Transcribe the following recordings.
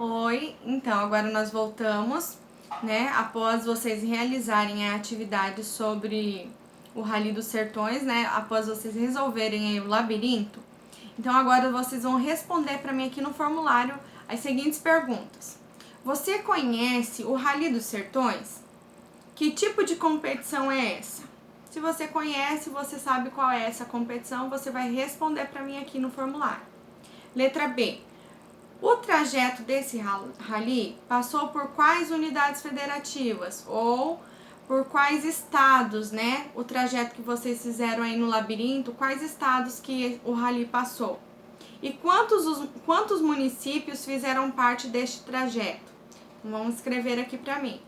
Oi, então agora nós voltamos, né? Após vocês realizarem a atividade sobre o Rally dos Sertões, né? Após vocês resolverem aí o labirinto. Então agora vocês vão responder para mim aqui no formulário as seguintes perguntas. Você conhece o Rally dos Sertões? Que tipo de competição é essa? Se você conhece, você sabe qual é essa competição, você vai responder para mim aqui no formulário. Letra B. O trajeto desse rally passou por quais unidades federativas ou por quais estados, né? O trajeto que vocês fizeram aí no labirinto, quais estados que o rally passou? E quantos municípios fizeram parte deste trajeto? Vamos escrever aqui para mim.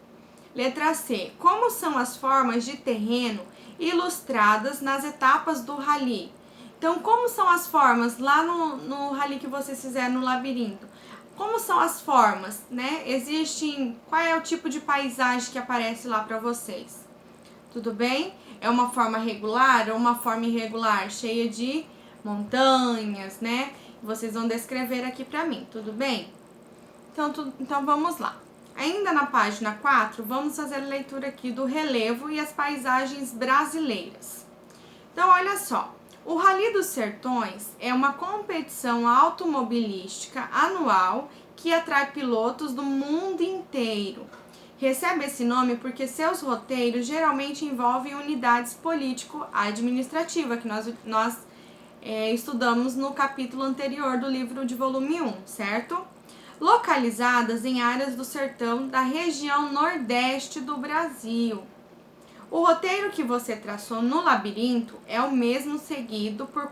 Letra C. Como são as formas de terreno ilustradas nas etapas do rally? Então, como são as formas lá no rally que vocês fizeram no labirinto? Como são as formas, né? Qual é o tipo de paisagem que aparece lá para vocês? Tudo bem? É uma forma regular ou uma forma irregular, cheia de montanhas, né? Vocês vão descrever aqui para mim, tudo bem? Então vamos lá. Ainda na página 4, vamos fazer a leitura aqui do relevo e as paisagens brasileiras. Então, olha só. O Rally dos Sertões é uma competição automobilística anual que atrai pilotos do mundo inteiro. Recebe esse nome porque seus roteiros geralmente envolvem unidades político-administrativas, que nós estudamos no capítulo anterior do livro de volume 1, certo? Localizadas em áreas do sertão da região nordeste do Brasil. O roteiro que você traçou no labirinto é o mesmo seguido por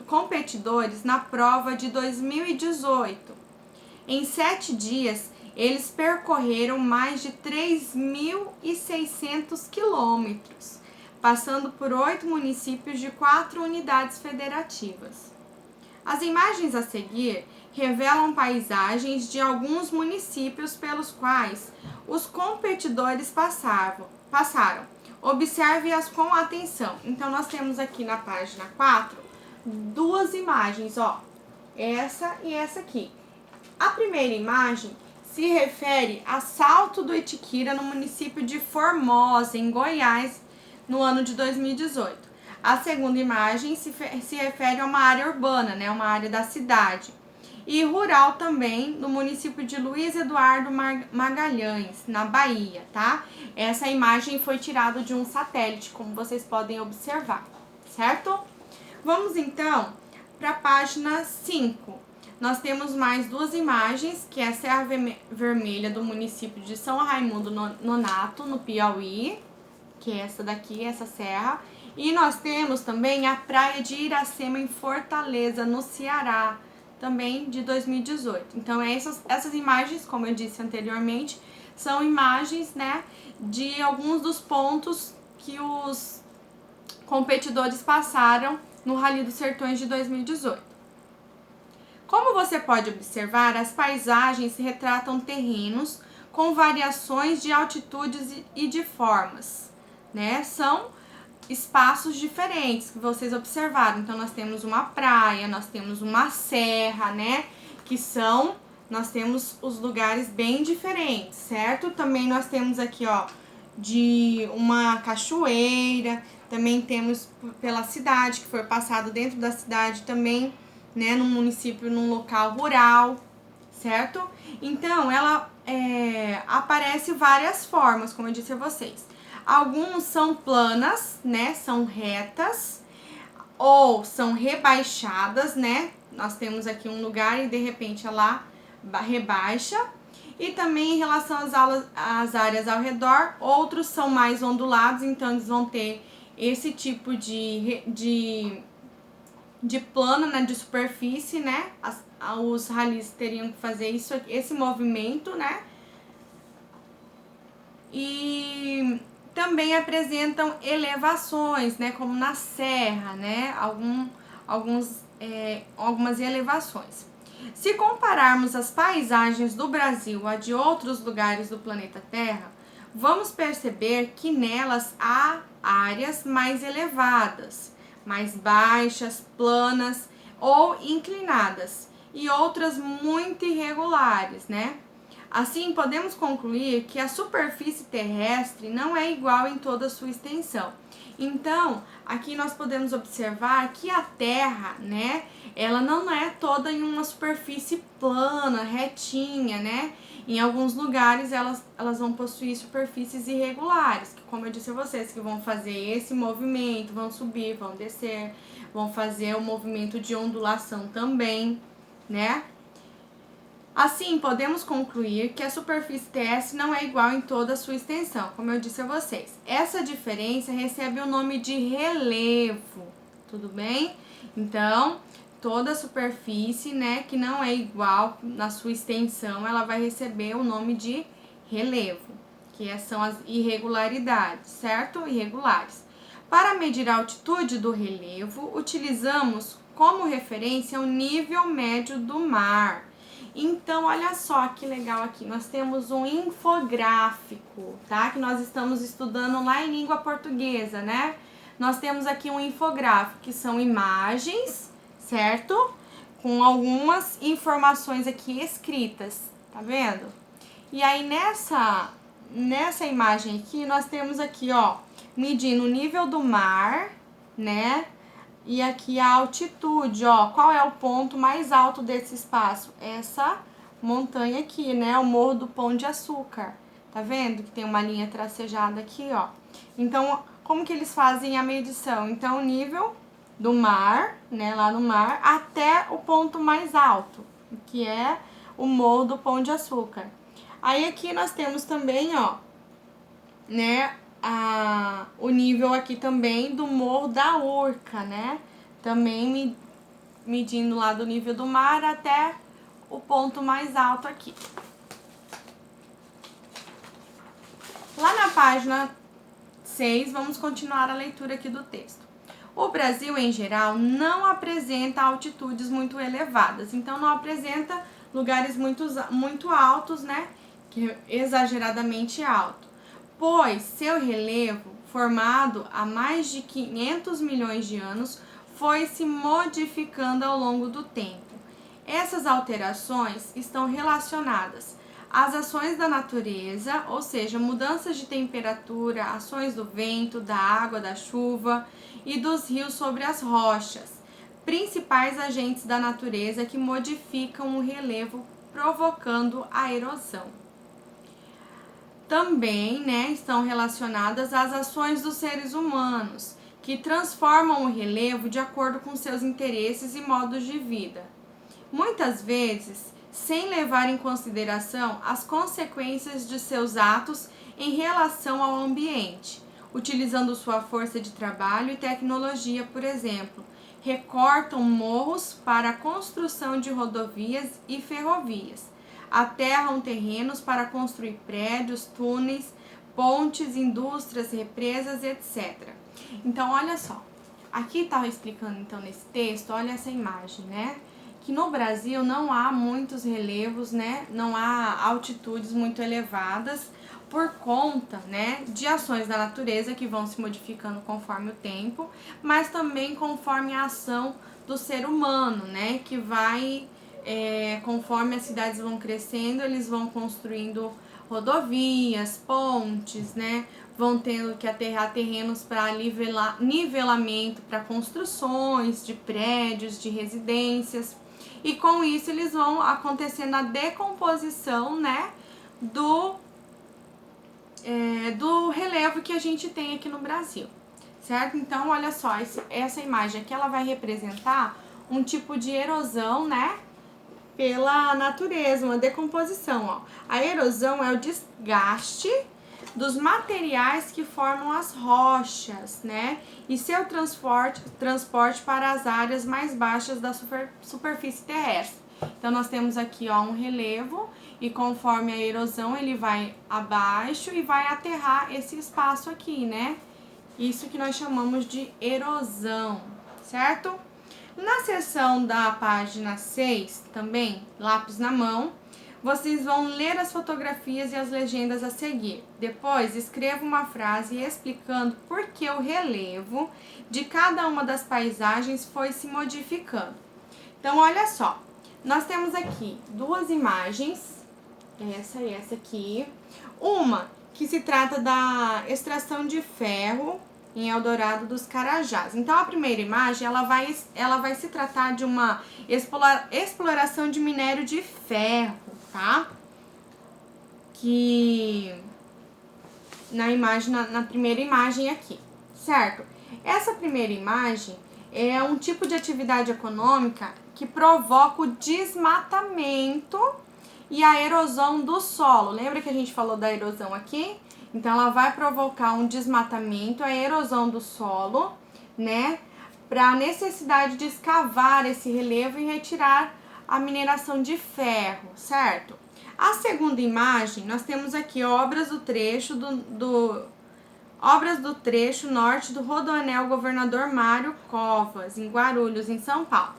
competidores na prova de 2018. Em 7 dias, eles percorreram mais de 3.600 quilômetros, passando por 8 municípios de 4 unidades federativas. As imagens a seguir revelam paisagens de alguns municípios pelos quais os competidores passaram. Observe-as com atenção. Então, nós temos aqui na página 4 duas imagens, ó. Essa e essa aqui. A primeira imagem se refere a Salto do Itiquira, no município de Formosa, em Goiás, no ano de 2018. A segunda imagem se refere a uma área urbana, né, uma área da cidade. E rural também, no município de Luiz Eduardo Magalhães, na Bahia, tá? Essa imagem foi tirada de um satélite, como vocês podem observar, certo? Vamos então para a página 5. Nós temos mais duas imagens, que é a Serra Vermelha do município de São Raimundo Nonato, no Piauí, que é essa daqui, essa serra. E nós temos também a Praia de Iracema, em Fortaleza, no Ceará, também de 2018. Então, essas imagens, como eu disse anteriormente, são imagens, né, de alguns dos pontos que os competidores passaram no Rally dos Sertões de 2018. Como você pode observar, as paisagens retratam terrenos com variações de altitudes e de formas, né? São espaços diferentes que vocês observaram. Então, nós temos uma praia, nós temos uma serra, né? Nós temos os lugares bem diferentes, certo? Também nós temos aqui, ó, de uma cachoeira, também temos pela cidade, que foi passado dentro da cidade também, né, num município, num local rural, certo? Então, ela aparece várias formas, como eu disse a vocês. Alguns são planas, né, são retas, ou são rebaixadas, né? Nós temos aqui um lugar e de repente ela rebaixa. E também em relação às áreas ao redor, outros são mais ondulados, então eles vão ter esse tipo de plano, né, de superfície, né? Os rallies teriam que fazer esse movimento, né? E também apresentam elevações, né, como na serra, né? Algumas elevações. Se compararmos as paisagens do Brasil a de outros lugares do planeta Terra, vamos perceber que nelas há áreas mais elevadas, mais baixas, planas ou inclinadas, e outras muito irregulares, né? Assim, podemos concluir que a superfície terrestre não é igual em toda a sua extensão. Então, aqui nós podemos observar que a Terra, né, ela não é toda em uma superfície plana, retinha, né? Em alguns lugares elas vão possuir superfícies irregulares, que, como eu disse a vocês, que vão fazer esse movimento, vão subir, vão descer, vão fazer o movimento de ondulação também, né? Assim, podemos concluir que a superfície terrestre não é igual em toda a sua extensão, como eu disse a vocês. Essa diferença recebe o nome de relevo, tudo bem? Então, toda a superfície, né, que não é igual na sua extensão, ela vai receber o nome de relevo, que são as irregularidades, certo? Irregulares. Para medir a altitude do relevo, utilizamos como referência o nível médio do mar. Então, olha só que legal aqui, nós temos um infográfico, tá? Que nós estamos estudando lá em língua portuguesa, né? Nós temos aqui um infográfico, que são imagens, certo? Com algumas informações aqui escritas, tá vendo? E aí, nessa imagem aqui, nós temos aqui, ó, medindo o nível do mar, né? E aqui a altitude, ó, qual é o ponto mais alto desse espaço? Essa montanha aqui, né, o Morro do Pão de Açúcar. Tá vendo que tem uma linha tracejada aqui, ó? Então, como que eles fazem a medição? Então, o nível do mar, né, lá no mar, até o ponto mais alto, que é o Morro do Pão de Açúcar. Aí aqui nós temos também, ó, né, o nível aqui também do Morro da Urca, né? Também medindo lá do nível do mar até o ponto mais alto aqui. Lá na página 6, vamos continuar a leitura aqui do texto. O Brasil, em geral, não apresenta altitudes muito elevadas, então não apresenta lugares muito altos, né? Que é exageradamente alto. Pois seu relevo, formado há mais de 500 milhões de anos, foi se modificando ao longo do tempo. Essas alterações estão relacionadas às ações da natureza, ou seja, mudanças de temperatura, ações do vento, da água, da chuva e dos rios sobre as rochas, principais agentes da natureza que modificam o relevo, provocando a erosão. Também, né, estão relacionadas às ações dos seres humanos, que transformam o relevo de acordo com seus interesses e modos de vida. Muitas vezes, sem levar em consideração as consequências de seus atos em relação ao ambiente, utilizando sua força de trabalho e tecnologia, por exemplo, recortam morros para a construção de rodovias e ferrovias. Aterram terrenos para construir prédios, túneis, pontes, indústrias, represas, etc. Então, olha só. Aqui está explicando, então, nesse texto, olha essa imagem, né? Que no Brasil não há muitos relevos, né? Não há altitudes muito elevadas por conta, né, de ações da natureza que vão se modificando conforme o tempo, mas também conforme a ação do ser humano, né? Que vai... conforme as cidades vão crescendo, eles vão construindo rodovias, pontes, né? Vão tendo que aterrar terrenos para nivelamento para construções de prédios, de residências. E com isso eles vão acontecendo a decomposição, né? Do relevo que a gente tem aqui no Brasil, certo? Então, olha só, essa imagem aqui, ela vai representar um tipo de erosão, né? Pela natureza, uma decomposição, ó. A erosão é o desgaste dos materiais que formam as rochas, né? E seu transporte para as áreas mais baixas da superfície terrestre. Então, nós temos aqui, ó, um relevo e conforme a erosão ele vai abaixo e vai aterrar esse espaço aqui, né? Isso que nós chamamos de erosão, certo? Na seção da página 6, também, lápis na mão, vocês vão ler as fotografias e as legendas a seguir. Depois, escreva uma frase explicando por que o relevo de cada uma das paisagens foi se modificando. Então, olha só. nós temos aqui duas imagens, essa e essa aqui. Uma que se trata da extração de ferro em Eldorado dos Carajás. Então, a primeira imagem, ela vai se tratar de uma exploração de minério de ferro, tá? Que na primeira imagem aqui, certo? Essa primeira imagem é um tipo de atividade econômica que provoca o desmatamento e a erosão do solo. Lembra que a gente falou da erosão aqui? Então, ela vai provocar um desmatamento, a erosão do solo, né? Para a necessidade de escavar esse relevo e retirar a mineração de ferro, certo? A segunda imagem, nós temos aqui obras do trecho norte do Rodoanel Governador Mário Covas, em Guarulhos, em São Paulo.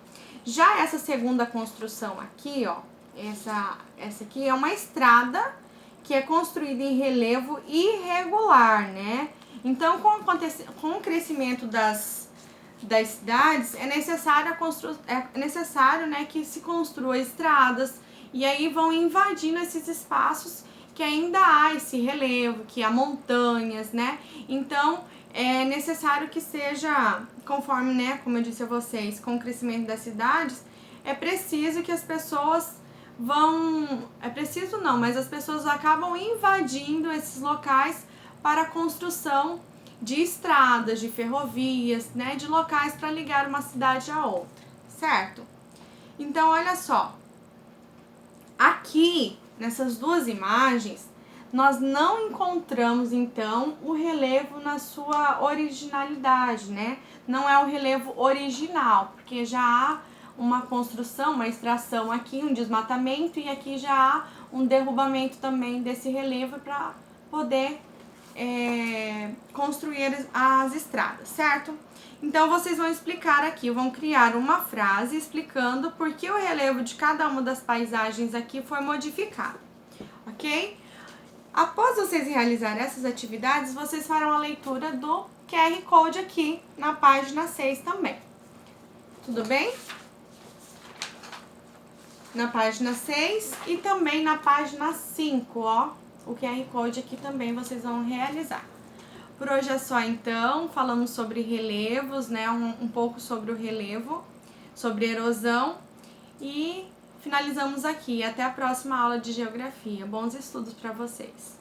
Já essa segunda construção aqui, ó, essa aqui é uma estrada que é construída em relevo irregular, né? Então, com o crescimento das cidades, é necessário, né, que se construa estradas, e aí vão invadindo esses espaços que ainda há esse relevo, que há montanhas, né? Então, é necessário que seja, conforme, né, como eu disse a vocês, com o crescimento das cidades, é preciso que as pessoas mas as pessoas acabam invadindo esses locais para a construção de estradas, de ferrovias, né, de locais para ligar uma cidade a outra, certo? Então, olha só, aqui nessas duas imagens, nós não encontramos então o relevo na sua originalidade, né? Não é o relevo original, porque já há uma construção, uma extração aqui, um desmatamento, e aqui já há um derrubamento também desse relevo para poder construir as estradas, certo? Então, vocês vão explicar aqui, vão criar uma frase explicando por que o relevo de cada uma das paisagens aqui foi modificado, ok? Após vocês realizarem essas atividades, vocês farão a leitura do QR Code aqui na página 6 também. Tudo bem? Na página 6 e também na página 5, ó. O QR Code aqui também vocês vão realizar. Por hoje é só então, falamos sobre relevos, né? Um pouco sobre o relevo, sobre erosão, e finalizamos aqui. Até a próxima aula de geografia. Bons estudos para vocês!